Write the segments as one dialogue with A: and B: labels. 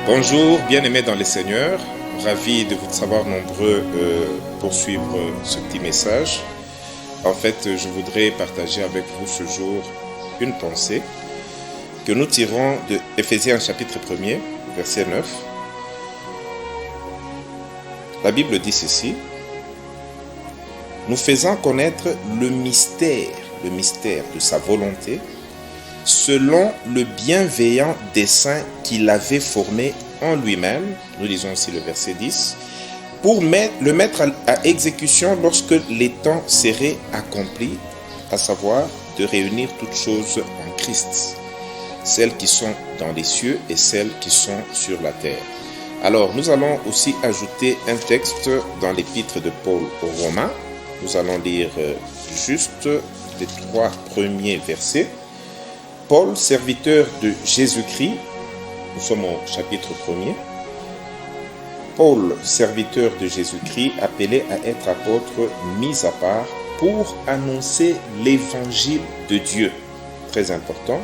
A: Bonjour, bien-aimés dans le Seigneur, ravi de vous savoir nombreux poursuivre ce petit message. En fait, je voudrais partager avec vous ce jour une pensée que nous tirons de Éphésiens chapitre 1er, verset 9. La Bible dit ceci: nous faisant connaître le mystère de sa volonté, selon le bienveillant dessein qu'il avait formé en lui-même, nous lisons aussi le verset 10, pour le mettre à exécution lorsque les temps seraient accomplis, à savoir de réunir toutes choses en Christ, celles qui sont dans les cieux et celles qui sont sur la terre. Alors, nous allons aussi ajouter un texte dans l'épître de Paul aux Romains. Nous allons lire juste les 3 premiers versets. Paul, serviteur de Jésus-Christ, nous sommes au chapitre 1er. Paul, serviteur de Jésus-Christ, appelé à être apôtre, mis à part pour annoncer l'évangile de Dieu, très important,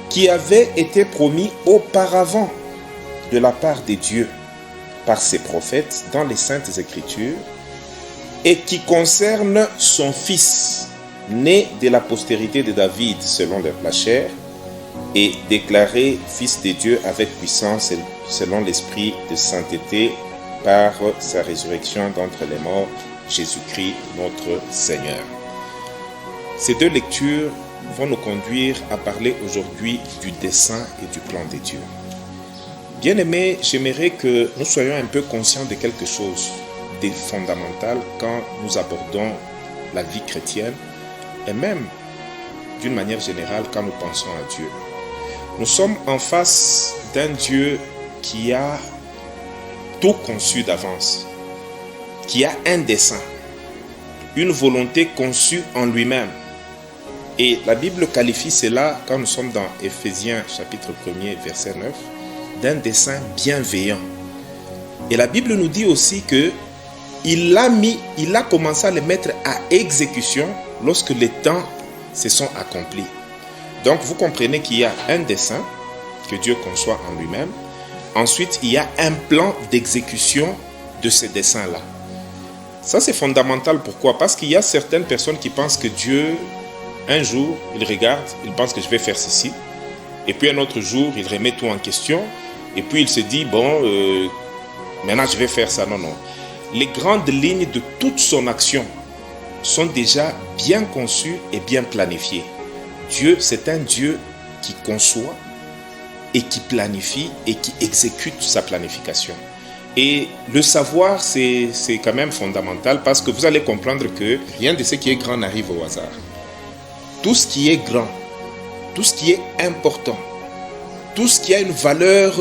A: qui avait été promis auparavant de la part de Dieu par ses prophètes dans les Saintes Écritures et qui concerne son Fils, né de la postérité de David selon la chair, et déclaré Fils de Dieu avec puissance selon l'esprit de sainteté par sa résurrection d'entre les morts, Jésus-Christ notre Seigneur. Ces 2 lectures vont nous conduire à parler aujourd'hui du dessein et du plan de Dieu. Bien-aimés, j'aimerais que nous soyons un peu conscients de quelque chose de fondamental quand nous abordons la vie chrétienne et même d'une manière générale quand nous pensons à Dieu. Nous sommes en face d'un Dieu qui a tout conçu d'avance, qui a un dessein, une volonté conçue en lui-même. Et la Bible qualifie cela, quand nous sommes dans Éphésiens chapitre 1er, verset 9, d'un dessein bienveillant. Et la Bible nous dit aussi que il a commencé à le mettre à exécution lorsque les temps se sont accomplis. Donc vous comprenez qu'il y a un dessein que Dieu conçoit en lui-même. Ensuite, il y a un plan d'exécution de ce dessein-là. Ça, c'est fondamental. Pourquoi? Parce qu'il y a certaines personnes qui pensent que Dieu, un jour, il regarde, il pense que je vais faire ceci. Et puis un autre jour, il remet tout en question. Et puis il se dit, maintenant je vais faire ça. Non. Les grandes lignes de toute son action sont déjà bien conçues et bien planifiées. Dieu, c'est un Dieu qui conçoit et qui planifie et qui exécute sa planification. Et le savoir, c'est quand même fondamental parce que vous allez comprendre que rien de ce qui est grand n'arrive au hasard. Tout ce qui est grand, tout ce qui est important, tout ce qui a une valeur,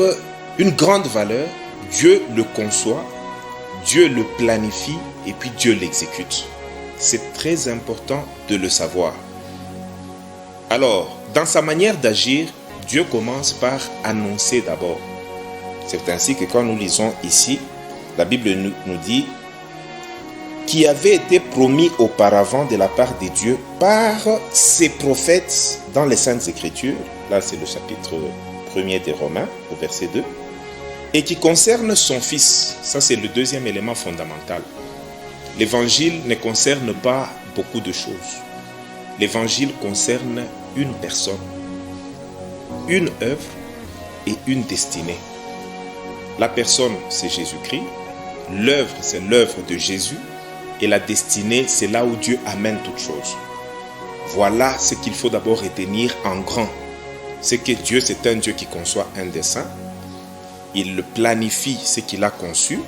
A: une grande valeur, Dieu le conçoit, Dieu le planifie et puis Dieu l'exécute. C'est très important de le savoir. Alors, dans sa manière d'agir, Dieu commence par annoncer d'abord. C'est ainsi que quand nous lisons ici, la Bible nous dit qui avait été promis auparavant de la part de Dieu par ses prophètes dans les Saintes Écritures. Là, c'est le chapitre 1er des Romains, au verset 2. Et qui concerne son Fils. Ça, c'est le deuxième élément fondamental. L'évangile ne concerne pas beaucoup de choses. L'évangile concerne une personne, une œuvre et une destinée. La personne, c'est Jésus-Christ. L'œuvre, c'est l'œuvre de Jésus. Et la destinée, c'est là où Dieu amène toutes choses. Voilà ce qu'il faut d'abord retenir en grand. C'est que Dieu, c'est un Dieu qui conçoit un dessein. Il le planifie, ce qu'il a conçu.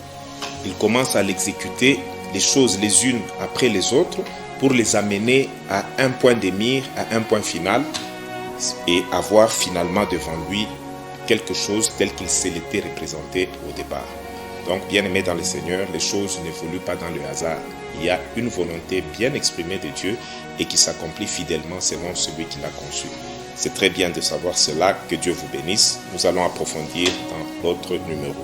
A: Il commence à l'exécuter, les choses les unes après les autres, pour les amener à un point de mire, à un point final, et avoir finalement devant lui quelque chose tel qu'il s'est été représenté au départ. Donc, bien-aimés dans le Seigneur, les choses n'évoluent pas dans le hasard. Il y a une volonté bien exprimée de Dieu et qui s'accomplit fidèlement selon celui qui l'a conçu. C'est très bien de savoir cela. Que Dieu vous bénisse. Nous allons approfondir dans l'autre numéro.